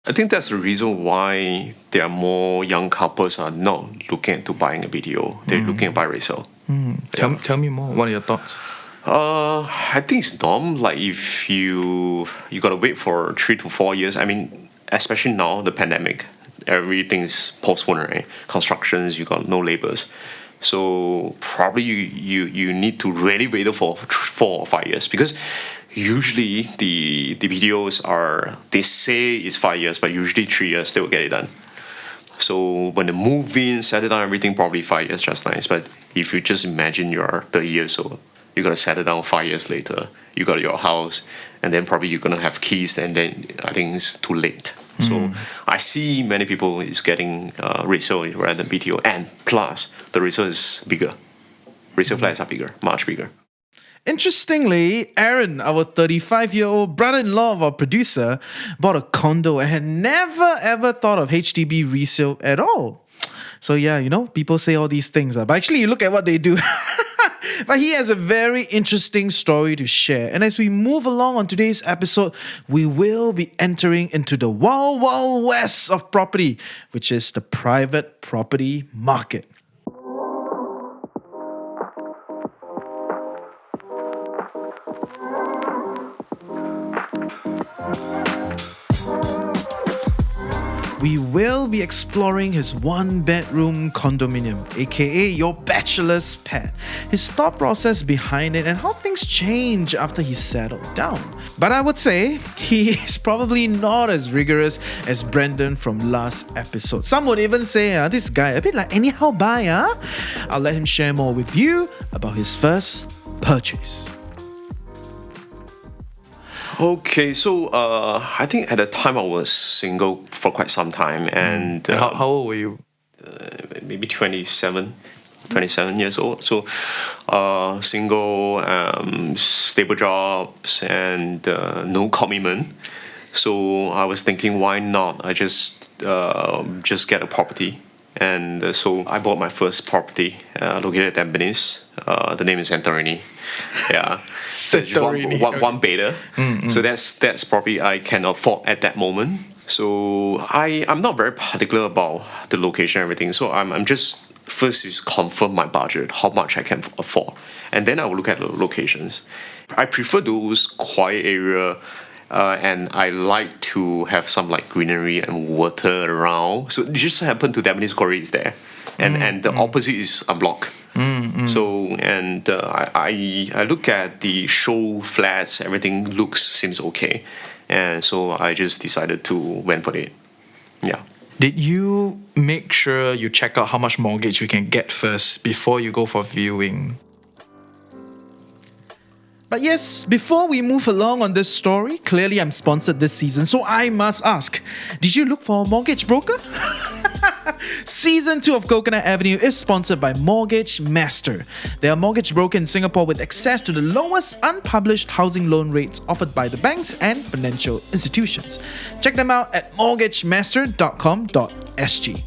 I think that's the reason why there are more young couples are not looking into buying a BTO. They're looking at buy resale. Tell me more. What are your thoughts? I think it's norm. Like if you gotta wait for 3 to 4 years. I mean, especially now the pandemic, everything's postponed, right? Constructions, you got no labors, so probably you need to really wait for 4 or 5 years because usually the BTOs are they say it's 5 years, but usually 3 years they will get it done. So when they move in, settle down everything, probably 5 years just nice. But if you just imagine you're 30 years old, you gotta settle down 5 years later. You got your house, and then probably you're gonna have kids, and then I think it's too late. So I see many people is getting resale rather than BTO, and plus the resale is bigger. Resale flats are bigger, much bigger. Interestingly, Aaron, our 35-year-old brother-in-law of our producer, bought a condo and had never ever thought of HDB resale at all. So yeah, people say all these things, but actually you look at what they do. But he has a very interesting story to share. And as we move along on today's episode, we will be entering into the wild, wild west of property, which is the private property market. We will be exploring his one-bedroom condominium, aka your bachelor's pad, his thought process behind it, and how things change after he settled down. But I would say he is probably not as rigorous as Brendan from last episode. Some would even say, this guy a bit like anyhow buy, I'll let him share more with you about his first purchase. Okay, so I think at the time I was single for quite some time, and How old were you? maybe 27 years old. So single, stable jobs, and no commitment. So I was thinking, why not? I just get a property, and so I bought my first property located at Tampines. The name is Santorini. Yeah. So just one beta. So that's probably I can afford at that moment. So I'm not very particular about the location and everything. So I'm just first is confirm my budget, how much I can afford, and then I will look at the locations. I prefer those quiet area, and I like to have some like greenery and water around. So it just happened to Tampines Quarry is there, and the opposite is a block. So and I look at the show flats, everything seems okay, and so I just decided to went for it. Yeah. Did you make sure you check out how much mortgage you can get first before you go for viewing? But yes, before we move along on this story, clearly I'm sponsored this season, so I must ask, did you look for a mortgage broker? Season 2 of Coconut Avenue is sponsored by Mortgage Master. They are a mortgage broker in Singapore with access to the lowest unpublished housing loan rates offered by the banks and financial institutions. Check them out at mortgagemaster.com.sg.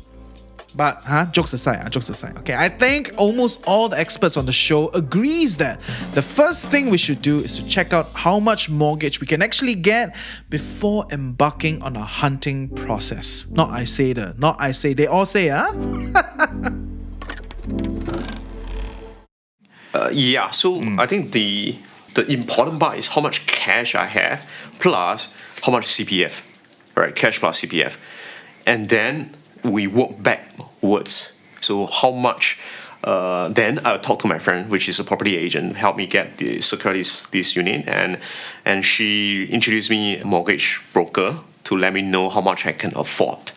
But jokes aside, okay, I think almost all the experts on the show agrees that the first thing we should do is to check out how much mortgage we can actually get before embarking on a hunting process. They all say, Yeah, so I think the important part is how much cash I have plus how much CPF, right? Cash plus CPF, and then we work backwards. So how much? Then I'll talk to my friend, which is a property agent, help me get the secure this unit, and she introduced me a mortgage broker to let me know how much I can afford.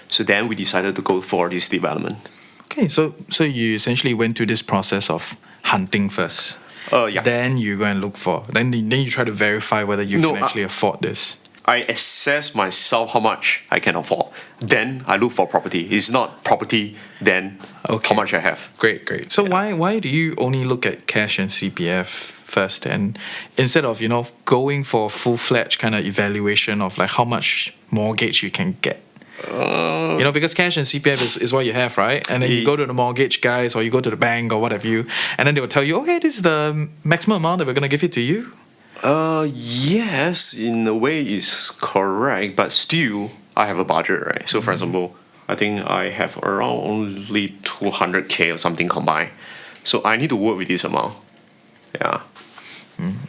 So then we decided to go for this development. Okay, so you essentially went through this process of hunting first. Yeah. Then you go and look for. Then you try to verify whether you can actually afford this. I assess myself how much I can afford. Then I look for property. It's not property, then how much I have. Great. So why do you only look at cash and CPF first, and instead of going for a full-fledged kind of evaluation of like how much mortgage you can get? Because cash and CPF is what you have, right? And then you go to the mortgage guys or you go to the bank or whatever and then they will tell you, okay, this is the maximum amount that we're going to give it to you. Yes, in a way it's correct, but still I have a budget, right? So for example, I think I have around only 200K or something combined. So I need to work with this amount. Yeah.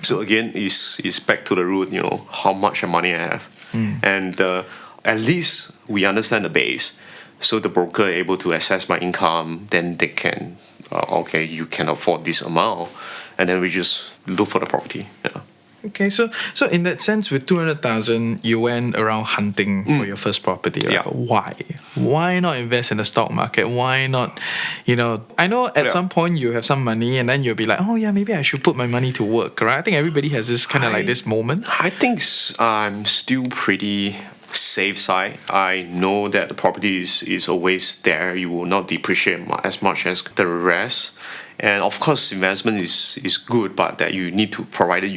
So again, it's back to the root, how much money I have. And at least we understand the base. So the broker able to assess my income, then they can, okay, you can afford this amount. And then we just look for the property. Yeah. Okay, so in that sense, with 200,000, you went around hunting for your first property, right? Yeah. Why? Why not invest in the stock market? Why not, I know at some point you have some money and then you'll be like, oh yeah, maybe I should put my money to work, right? I think everybody has this kind of like this moment. I think I'm still pretty safe side. I know that the property is always there. You will not depreciate as much as the rest. And of course, investment is good, but that you need to provide it.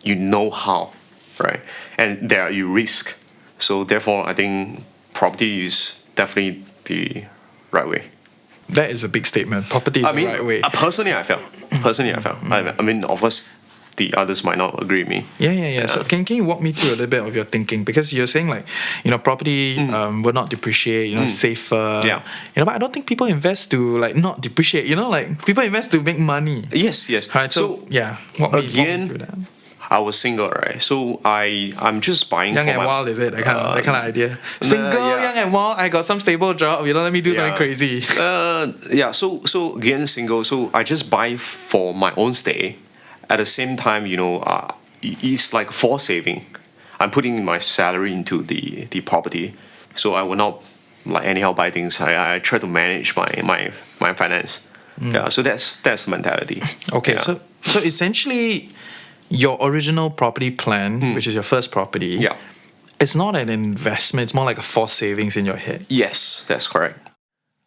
You know how, right? And there you risk. So therefore, I think property is definitely the right way. That is a big statement. Property is the right way. Personally, I felt. I mean, of course, the others might not agree with me. Yeah. So can you walk me through a little bit of your thinking? Because you're saying like, property will not depreciate, it's safer. Yeah. But I don't think people invest to like not depreciate, like people invest to make money. Yes. Right. So yeah, walk me through that. I was single, right? So I'm just buying Young for and my, wild, is it? That kind of idea. Single, yeah. young and wild. I got some stable job. Let me do something crazy. So again, single. So I just buy for my own stay. At the same time, it's like forced saving. I'm putting my salary into the property, so I will not like anyhow buy things. I try to manage my finance. Yeah. So that's the mentality. Okay. Yeah. So essentially, your original property plan, which is your first property, Yeah. it's not an investment. It's more like a forced savings in your head. Yes, that's correct.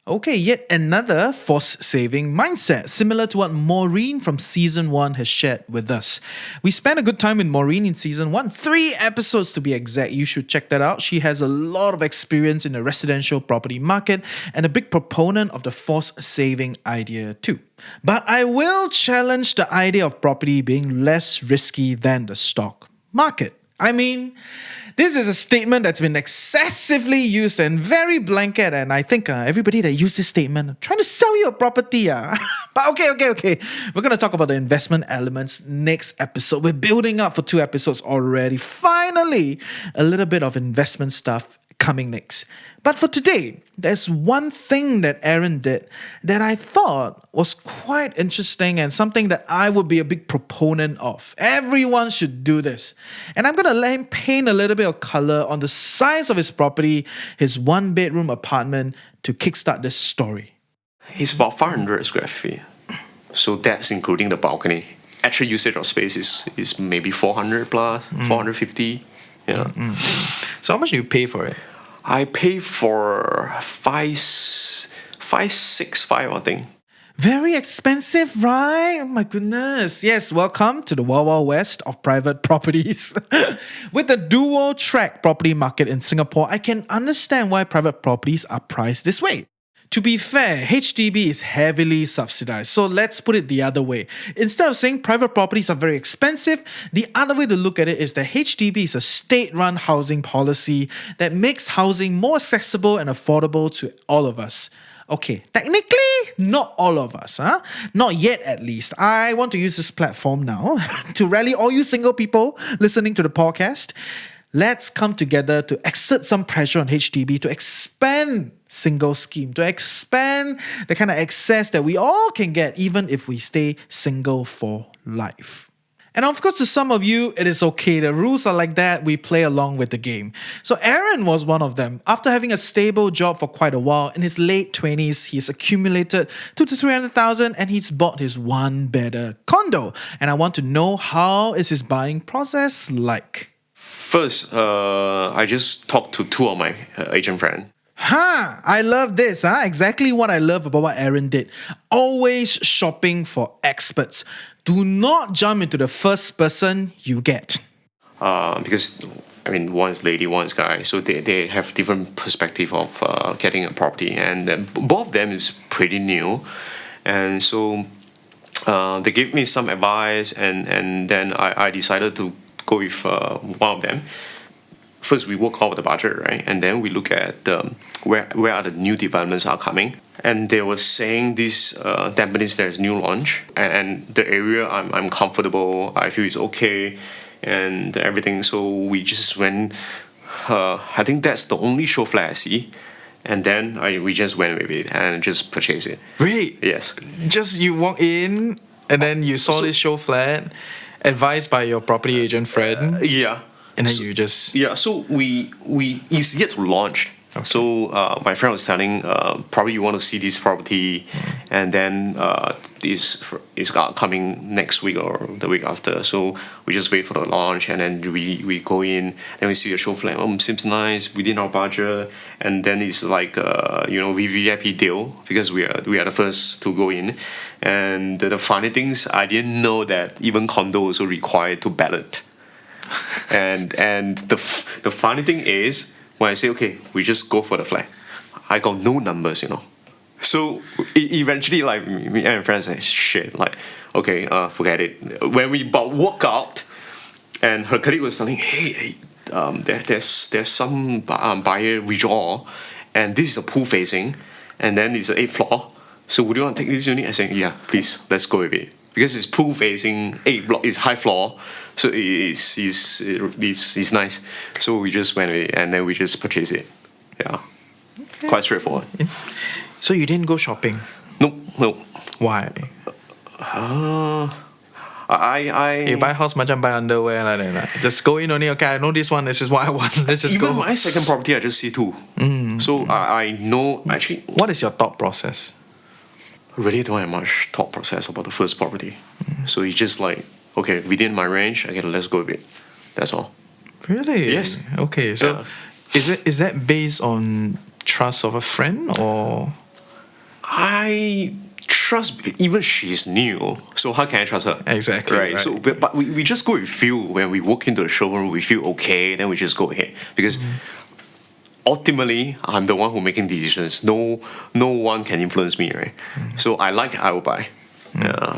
Okay, yet another force-saving mindset, similar to what Maureen from Season 1 has shared with us. We spent a good time with Maureen in Season 1, 3 episodes to be exact. You should check that out. She has a lot of experience in the residential property market and a big proponent of the force-saving idea too. But I will challenge the idea of property being less risky than the stock market. I mean, this is a statement that's been excessively used and very blanket, and I think everybody that used this statement are trying to sell you a property. But okay. We're going to talk about the investment elements next episode. We're building up for 2 episodes already. Finally, a little bit of investment stuff coming next. But for today, there's one thing that Aaron did that I thought was quite interesting and something that I would be a big proponent of. Everyone should do this. And I'm going to let him paint a little bit of color on the size of his property, his 1-bedroom apartment, to kickstart this story. It's about 500 square feet. So that's including the balcony. Actual usage of space is maybe 400 plus, 450. Yeah. So how much do you pay for it? I pay for 565, I think. Very expensive, right? Oh my goodness. Yes, welcome to the Wild Wild West of private properties. With the dual track property market in Singapore, I can understand why private properties are priced this way. To be fair, HDB is heavily subsidized. So let's put it the other way. Instead of saying private properties are very expensive, the other way to look at it is that HDB is a state-run housing policy that makes housing more accessible and affordable to all of us. Okay, technically, not all of us, Not yet, at least. I want to use this platform now to rally all you single people listening to the podcast. Let's come together to exert some pressure on HDB to expand single scheme, to expand the kind of access that we all can get even if we stay single for life. And of course, to some of you, it is okay. The rules are like that. We play along with the game. So Aaron was one of them. After having a stable job for quite a while, in his late 20s, he's accumulated 200,000 to 300,000 and he's bought his 1-bedder condo. And I want to know, how is his buying process like? First, I just talked to 2 of my agent friends. I love this. Exactly what I love about what Aaron did. Always shopping for experts. Do not jump into the first person you get. Because, one is lady, one is guy. So they have different perspective of getting a property. And then both of them is pretty new. And so they gave me some advice. And then I decided to go with one of them. first we work out the budget, right? And then we look at where are the new developments are coming. And they were saying this Tampines, there's new launch, and the area I'm comfortable, I feel it's okay, and everything. So we just went. I think that's the only show flat I see. And then we just went with it and just purchased it. Really? Yes. Just you walk in and then you saw this show flat, advised by your property agent friend, Yeah. and then you just Yeah. So we it's yet to launch. Okay. So my friend was telling, probably you want to see this property, and then this is coming next week or the week after. So we just wait for the launch, and then we go in and we see the show flat. Seems nice within our budget, and then it's like VVIP deal because we are the first to go in. And the funny things, I didn't know that even condo also required to ballot. and the funny thing is, when I say, okay, we just go for the flat, I got no numbers, So eventually, like, me and my friends say, shit, like, okay, forget it. When we walk out, and her colleague was telling, hey, there's some buyer withdraw, and this is a pool facing, and then it's an 8th floor. So would you want to take this unit? I said, yeah, please, let's go with it. Because it's pool facing, 8th block, it's high floor, so it's nice. So we just went with it, and then we just purchased it. Yeah, okay. Quite straightforward. So you didn't go shopping? No. Why? You buy house macam buy underwear like that. Just go in only. Okay, I know this one. This is what I want. Let's just Even go. my second property, I just see two. So I know actually. What is your thought process? I really don't have much thought process about the first property. So it's just like, okay, within my range, okay, let's go with it. That's all. Really? Yes. Okay, so is that based on trust of a friend or? I trust, even she's new, so how can I trust her? Exactly. Right. So, but we just go with feel. When we walk into the showroom, we feel okay, then we just go ahead because. Ultimately, I'm the one who making decisions. No one can influence me, right? So I will buy.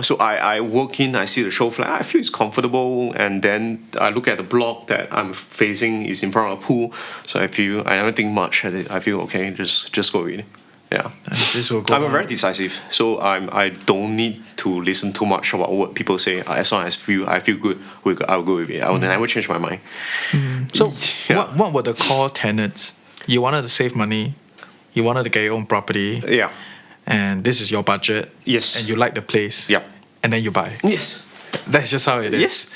So I walk in, I see the show flat, I feel it's comfortable, and then I look at the block that I'm facing is in front of a pool. So I never think much. I feel okay, just go with it. Yeah. This will go I'm very decisive, so I don't need to listen too much about what people say. As long as I feel good, I'll go with it. I will never change my mind. So what were the core tenets? You wanted to save money, you wanted to get your own property. Yeah. And this is your budget. Yes. And you like the place. Yep. And then you buy. Yes. That's just how it is. Yes.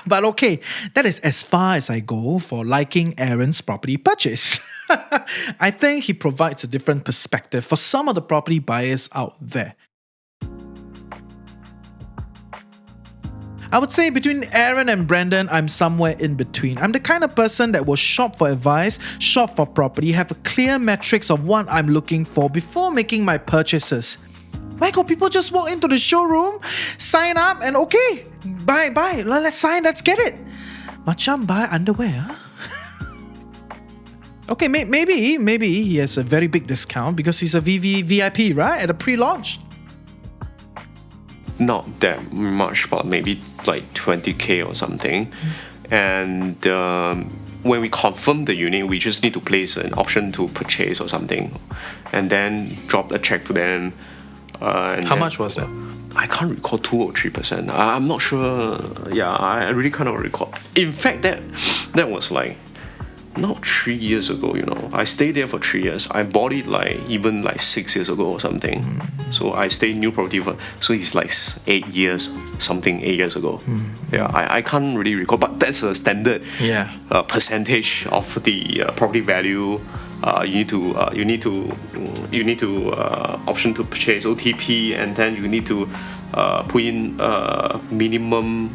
But okay, that is as far as I go for liking Aaron's property purchase. I think he provides a different perspective for some of the property buyers out there. I would say between Aaron and Brandon, I'm somewhere in between. I'm the kind of person that will shop for advice, shop for property, have a clear metrics of what I'm looking for before making my purchases. Why can't people just walk into the showroom, sign up, and okay, buy, let's sign, let's get it. Macam buy underwear, huh? Okay, maybe he has a very big discount because he's a VIP, right? At a pre-launch. Not that much, but maybe like 20K or something. And when we confirm the unit, we just need to place an option to purchase or something, and then drop a check to them. How much was that? I can't recall 2 or 3%. I'm not sure. Yeah, I really cannot recall. In fact, that was like not 3 years ago. I stayed there for 3 years. I bought it even 6 years ago or something. So I stayed new property so it's like 8 years ago. Yeah, I can't really recall, but that's a standard percentage of the property value. You need to option to purchase OTP, and then you need to put in minimum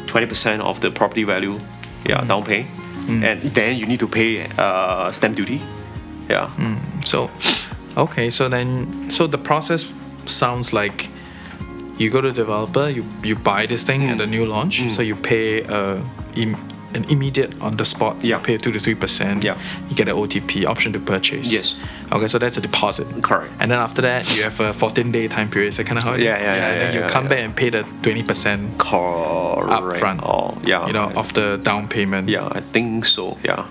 20% of the property value. Down pay. And then you need to pay stamp duty. Yeah. So the process sounds like you go to the developer, you buy this thing at the new launch, so you pay an immediate on the spot. You pay 2 to 3%. You get an OTP option to purchase. Yes. Okay, so that's a deposit. Correct. And then after that, you have a 14-day time period. Is that kind of how it is? And then you come back and pay the 20% Correct. upfront. Oh, yeah. You know, of the down payment. Yeah, I think so. Yeah.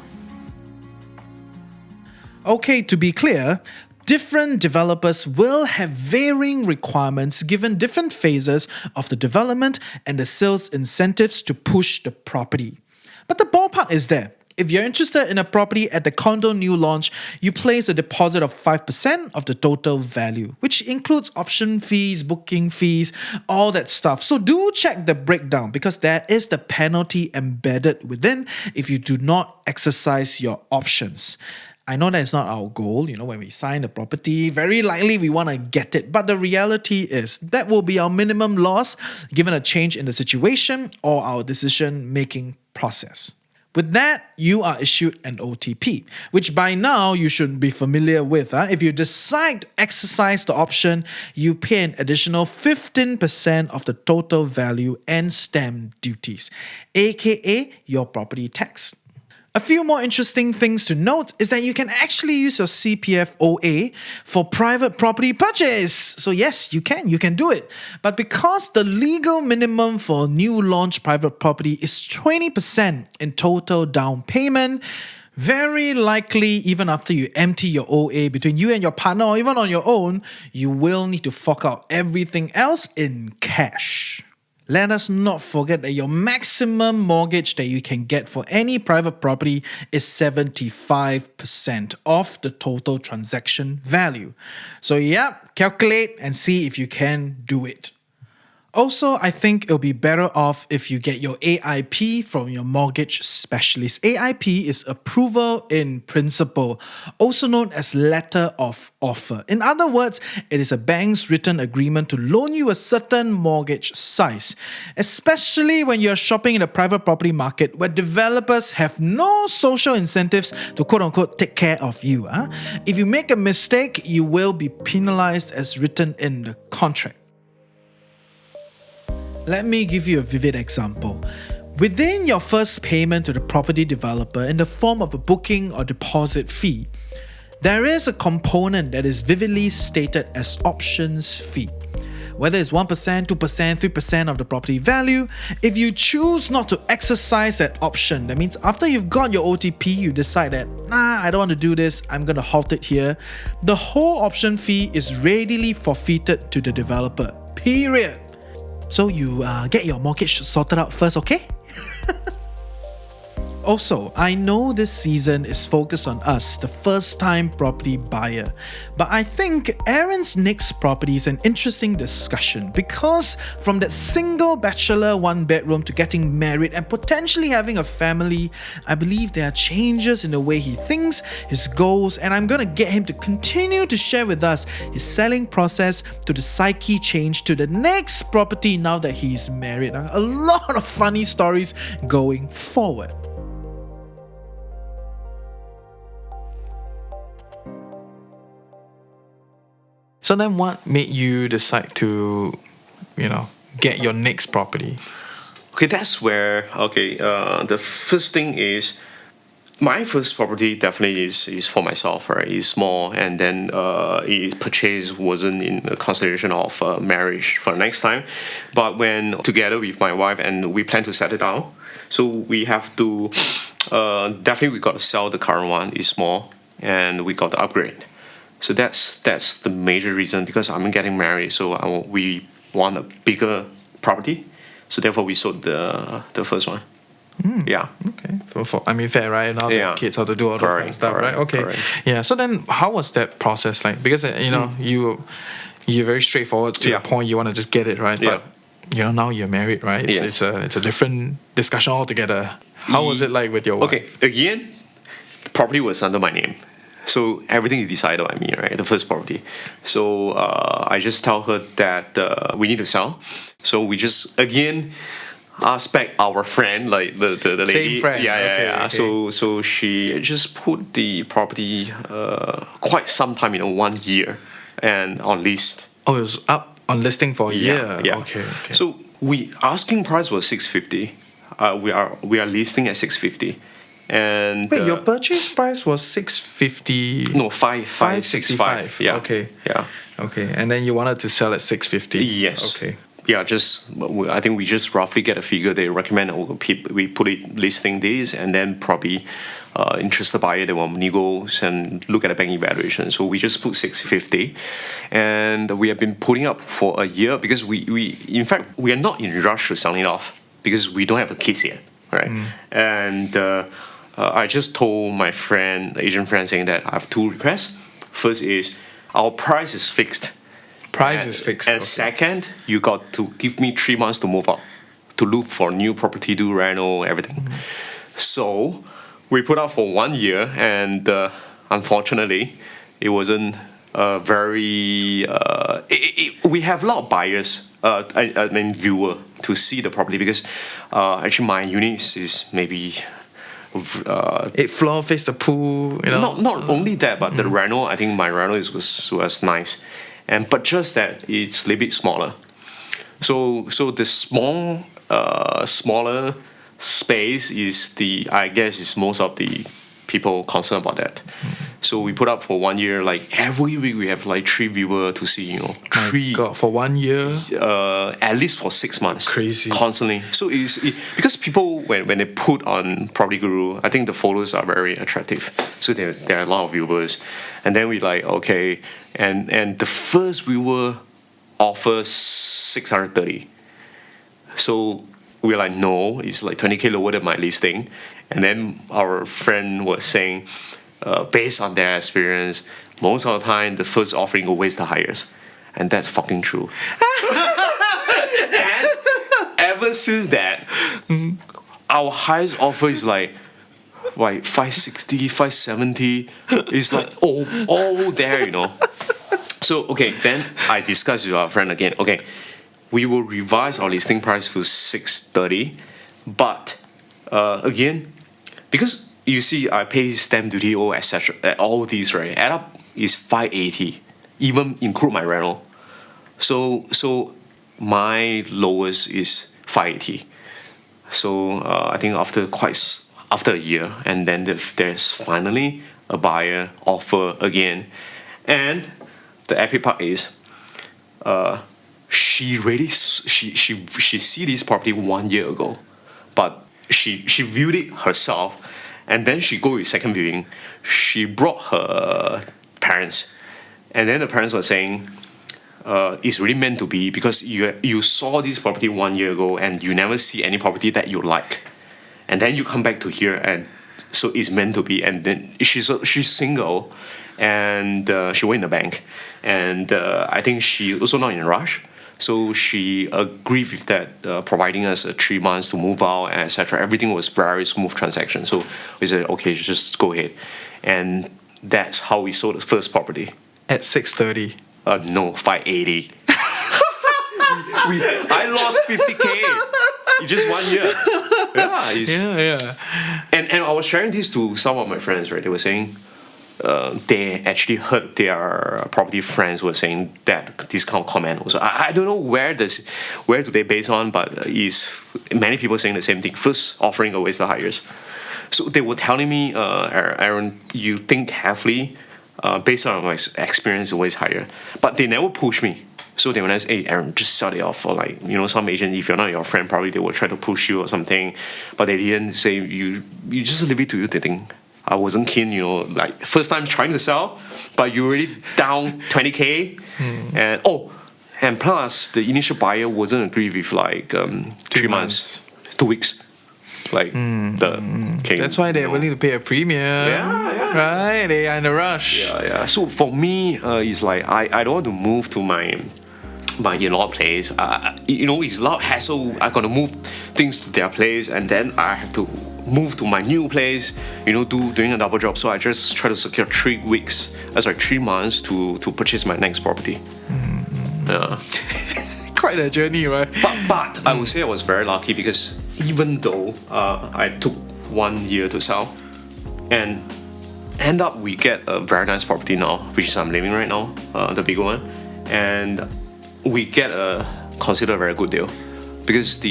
Okay, to be clear, different developers will have varying requirements given different phases of the development and the sales incentives to push the property. But the ballpark is there. If you're interested in a property at the condo new launch, you place a deposit of 5% of the total value, which includes option fees, booking fees, all that stuff. So do check the breakdown because there is the penalty embedded within if you do not exercise your options. I know that's not our goal, when we sign the property, very likely we want to get it. But the reality is that will be our minimum loss given a change in the situation or our decision-making process. With that, you are issued an OTP, which by now you should be familiar with. If you decide to exercise the option, you pay an additional 15% of the total value and stamp duties, aka your property tax. A few more interesting things to note is that you can actually use your CPF OA for private property purchase. So yes, you can do it. But because the legal minimum for new launch private property is 20% in total down payment, very likely even after you empty your OA between you and your partner or even on your own, you will need to fork out everything else in cash. Let us not forget that your maximum mortgage that you can get for any private property is 75% of the total transaction value. So calculate and see if you can do it. Also, I think it'll be better off if you get your AIP from your mortgage specialist. AIP is Approval in Principle, also known as Letter of Offer. In other words, it is a bank's written agreement to loan you a certain mortgage size, especially when you're shopping in the private property market where developers have no social incentives to quote-unquote take care of you. If you make a mistake, you will be penalized as written in the contract. Let me give you a vivid example. Within your first payment to the property developer in the form of a booking or deposit fee, there is a component that is vividly stated as options fee. Whether it's 1%, 2%, 3% of the property value, if you choose not to exercise that option, that means after you've got your OTP, you decide that, I don't want to do this, I'm going to halt it here, the whole option fee is readily forfeited to the developer, period. So you get your mortgage sorted out first, okay? Also, I know this season is focused on us, the first-time property buyer, but I think Aaron's next property is an interesting discussion because from that single bachelor one-bedroom to getting married and potentially having a family, I believe there are changes in the way he thinks, his goals, and I'm gonna get him to continue to share with us his selling process to the psyche change to the next property now that he's married. A lot of funny stories going forward. So then what made you decide to, get your next property? Okay, that's where, the first thing is, my first property definitely is for myself, right? It's small, and then purchase wasn't in the consideration of marriage for the next time. But when together with my wife and we plan to settle down, so we have to, definitely we got to sell the current one, it's small, and we got to upgrade. So that's the major reason because I'm getting married, so we want a bigger property. So therefore we sold the first one. Yeah. Okay. Fair, right? Now the kids have to do all this kind of stuff, right? Okay. Correct. Yeah. So then, how was that process like? Because you're very straightforward to the point. You want to just get it, right? Yeah. But now you're married, right? Yes. It's a different discussion altogether. How was it like with your wife? Okay. Again, the property was under my name. So everything is decided by me, right? The first property. So I just tell her that we need to sell. So we just again ask back our friend, like the lady. Same friend. Yeah. Okay. So she just put the property quite some time, 1 year, and on list. Oh, it was up on listing for a year. Yeah. Okay. So we asking price was 650. We are listing at 650. And Wait, your purchase price was 650. no, 565. Yeah. Okay. Yeah. Okay, and then you wanted to sell at 650. Yes. Okay. Yeah, I think we just roughly get a figure. They recommend we put it listing this, and then probably interested buyer, they will negos and look at the bank evaluation. So we just put 650, and we have been putting up for a year because we in fact we are not in a rush to sell it off because we don't have a kids yet, right? And I just told my friend, the Asian friend, saying that I have two requests. First is our price is fixed. Price is fixed. And okay. second, you got to give me 3 months to move out, to look for new property, do reno, everything. So we put out for 1 year, and unfortunately, it wasn't very. We have a lot of buyers, I mean viewer, to see the property because actually my unit is maybe. 8th floor, face the pool. You know. Not only that, but the reno. I think my reno was nice. But just that it's a little bit smaller. So the smaller space is I guess is most of the people concerned about that. So we put up for 1 year, like every week we have like 3 viewers to see, My God, for 1 year. At least for 6 months. Crazy. Constantly. So because people when they put on Property Guru, I think the photos are very attractive. So there are a lot of viewers. And then we like, okay, and the first viewer offers 630. So we're like, no, it's like 20K lower than my listing. And then our friend was saying, based on their experience, most of the time the first offering always the highest. And that's fucking true. And ever since that, our highest offer is like 560, 570. It's like all there, So okay, then I discussed with our friend again. Okay, we will revise our listing price to 630, but again, because you see, I pay stamp duty, etc. All these, right? Add up is 580, even include my rental. So my lowest is 580. So I think after a year, and then there's finally a buyer offer again, and the epic part is, she see this property 1 year ago, but she viewed it herself, and then she go with second viewing. She brought her parents, and then the parents were saying, it's really meant to be because you saw this property 1 year ago and you never see any property that you like, and then you come back to here, and so it's meant to be. And then she's single, and she went in the bank, and I think she also not in a rush, so she agreed with that, providing us 3 months to move out, etc. Everything was very smooth transaction. So we said, okay, just go ahead, and that's how we sold the first property. At 630. No, 580. I lost 50K in just 1 year. Yeah. And I was sharing this to some of my friends, right? They were saying they actually heard their property friends were saying that this kind of comment. Also, I don't know where do they base on, but is many people saying the same thing. First offering always the highest. So they were telling me, Aaron, you think carefully. Based on my experience, always higher. But they never push me. So they would say, hey, Aaron, just sell it off. Or like, some agent, if you're not your friend, probably they will try to push you or something. But they didn't say, you just leave it to you. They think I wasn't keen, like first time trying to sell, but you already down 20K. And plus the initial buyer wasn't agree with like 3 months, 2 weeks. Like That's why they're willing to pay a premium. Yeah. Right? They are in a rush. Yeah. So for me, it's like I don't want to move to my in-law place. It's a lot of hassle. I gotta move things to their place, and then I have to move to my new place. Doing a double job. So I just try to secure 3 months to purchase my next property. Yeah. Quite a journey, right? But I would say I was very lucky because even though I took 1 year to sell, and end up we get a very nice property now, which is I'm living right now, the bigger one, and we get consider a very good deal because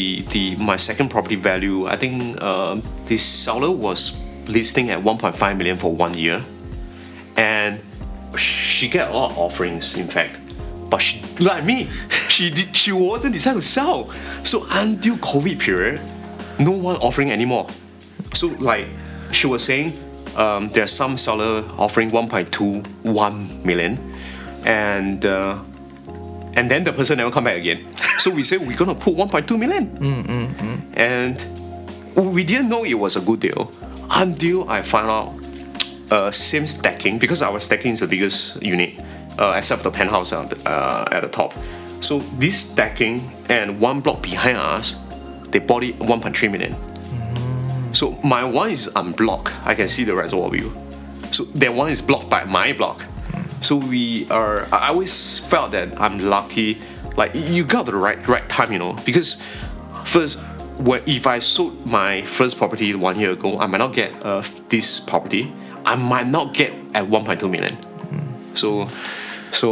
my second property value, I think the seller was listing at 1.5 million for 1 year, and she get a lot of offerings, in fact. But she, like me, she wasn't decided to sell. So until COVID period, no one offering anymore. So like she was saying, there's some seller offering 1.21 million, and then the person never come back again. So we said we're gonna put 1.2 million, and we didn't know it was a good deal until I found out same stacking, because our stacking is the biggest unit, except for the penthouse at the top. So this stacking and one block behind us, they bought it 1.3 million. So my one is unblocked. I can see the reservoir view. So that one is blocked by my block. So I always felt that I'm lucky. Like you got the right time, you know, because first, if I sold my first property 1 year ago, I might not get this property. I might not get at 1.2 million. So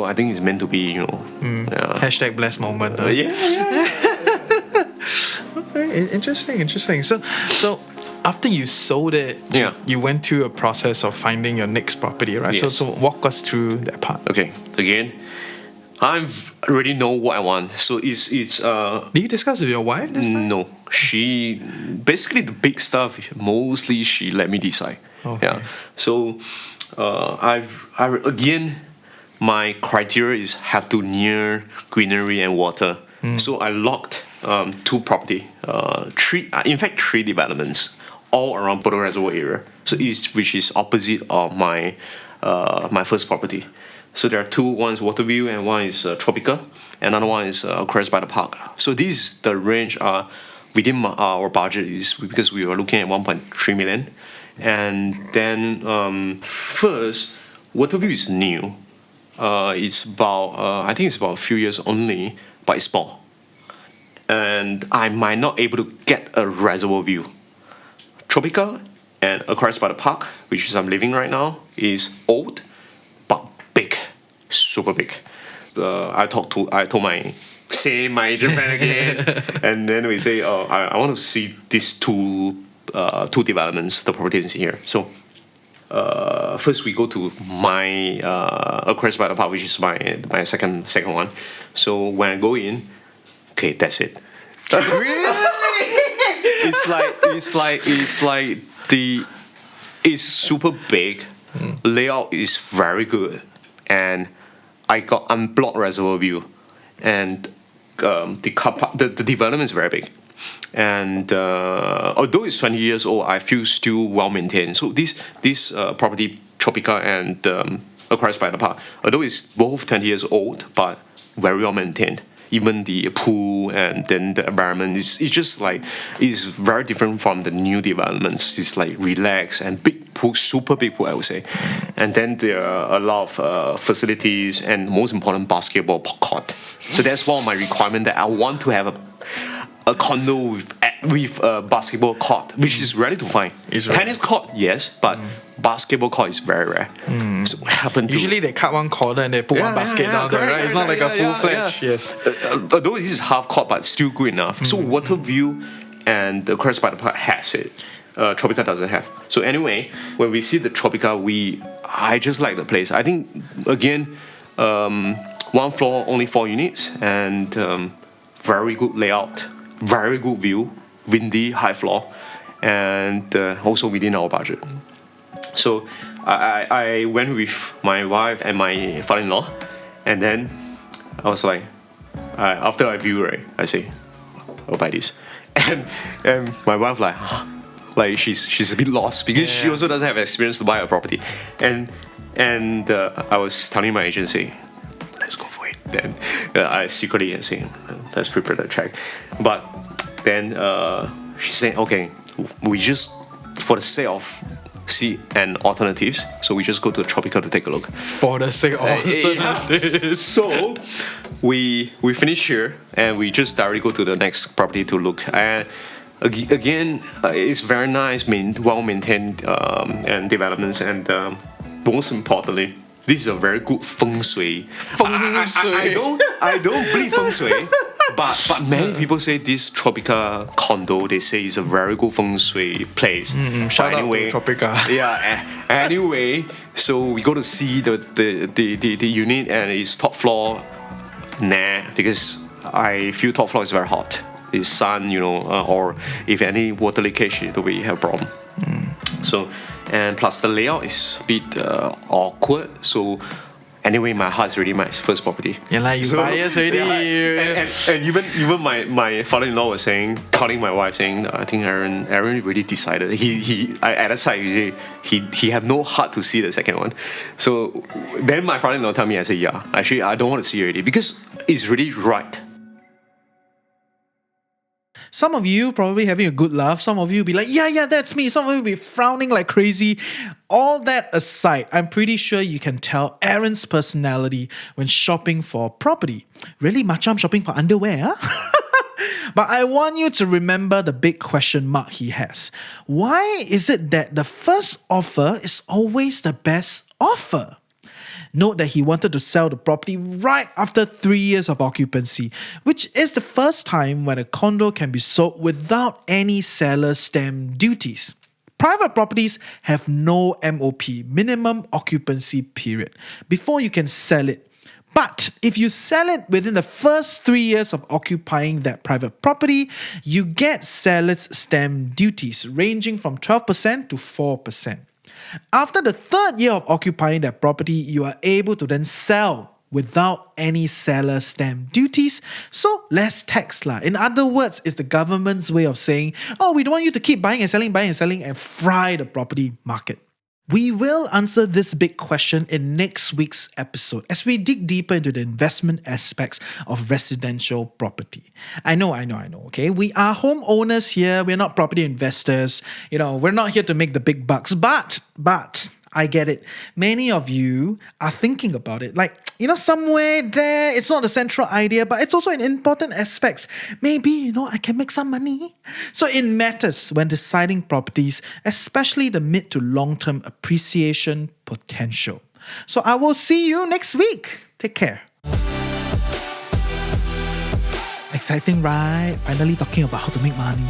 I think it's meant to be, you know. Yeah. Hashtag blessed moment. Yeah. Okay, interesting. So after you sold it, Yeah. you went through a process of finding your next property, right? Yes. So walk us through that part. Okay. Again, I already know what I want. So it's Did you discuss with your wife this time? no. She basically the big stuff. Mostly she let me decide. Okay. Yeah. So I again, my criteria is have to near greenery and water. So I locked 2 property, three developments, all around Bedok Reservoir area. So which is opposite of my first property. So there are 2. One is Waterview and one is Tropica. Another one is Aquarius by the Park. So these the range are within our budget is because we were looking at 1.3 million. And then first, Waterview is new. It's about I think it's about a few years only, but it's small. And I might not able to get a reservoir view. Tropica and Aquarius by the Park, which is I'm living right now, is old but big, super big. I told my agent friend again, and then we say, I want to see these two developments, the properties in here. So first we go to my Aquarius by the Park, which is my second one. So when I go in, okay, that's it. It's super big. Layout is very good, and I got unblocked reservoir view, and the development is very big. And although it's 20 years old, I feel still well maintained. So this property, Tropica and Aquarius by the Park, although it's both 20 years old, but very well maintained. Even the pool and then the environment is just like is very different from the new developments. It's like relaxed and big pool, super big pool, I would say. And then there are a lot of facilities and most important basketball court. So that's one of my requirements, that I want to have a condo with a basketball court, which is rare to find. Tennis court, yes, but basketball court is very rare. So what happened to Usually they cut one corner and they put one basket down there, right? It's not like a full-fledged. Yes. Although this is half court, but still good enough. So Waterview and the Aquarius by the Park has it. Tropica doesn't have. So anyway, when we see the Tropica, I just like the place. I think again, 1 floor, only 4 units, and very good layout, very good view, windy, high floor, and also within our budget. So I went with my wife and my father-in-law, and then I was like, after I view, right, I say, I'll buy this, and my wife like she's a bit lost because she also doesn't have experience to buy a property, and I was telling my agency, let's go for it. Then I secretly say, let's prepare the check, but then she said, okay, we just for the sake of see and alternatives, so we just go to Tropica to take a look. For the sake of alternatives. So we finish here and we just directly go to the next property to look. And again, it's very nice, well maintained and developments, and most importantly, this is a very good feng shui. Feng shui. I don't believe feng shui, but many people say this Tropica condo, they say is a very good feng shui place. Shout But out to Tropica. Yeah. Anyway, so we go to see the unit and it's top floor. Nah, because I feel top floor is very hot. It's sun, or if any water leakage, we have problem. So, and plus the layout is a bit awkward. So, anyway, my house is really my first property. Yeah, like you biased already. Yeah, and even my father-in-law was telling my wife I think Aaron really decided. He at that side he had no heart to see the second one. So then my father-in-law told me, I said, yeah, actually I don't want to see already because it's really right. Some of you probably having a good laugh. Some of you be like, yeah, that's me. Some of you be frowning like crazy. All that aside, I'm pretty sure you can tell Aaron's personality when shopping for property. Really, macam shopping for underwear, huh? But I want you to remember the big question mark he has. Why is it that the first offer is always the best offer? Note that he wanted to sell the property right after 3 years of occupancy, which is the first time when a condo can be sold without any seller stamp duties. Private properties have no MOP, minimum occupancy period, before you can sell it. But if you sell it within the first 3 years of occupying that private property, you get seller's stamp duties ranging from 12% to 4%. After the third year of occupying that property, you are able to then sell without any seller stamp duties, so less tax lah. In other words, it's the government's way of saying, oh, we don't want you to keep buying and selling and fry the property market. We will answer this big question in next week's episode as we dig deeper into the investment aspects of residential property. I know, okay? We are homeowners here. We're not property investors. We're not here to make the big bucks. But I get it. Many of you are thinking about it. Like, somewhere there, it's not a central idea, but it's also an important aspect. Maybe, I can make some money. So it matters when deciding properties, especially the mid to long-term appreciation potential. So I will see you next week. Take care. Exciting, right? Finally talking about how to make money.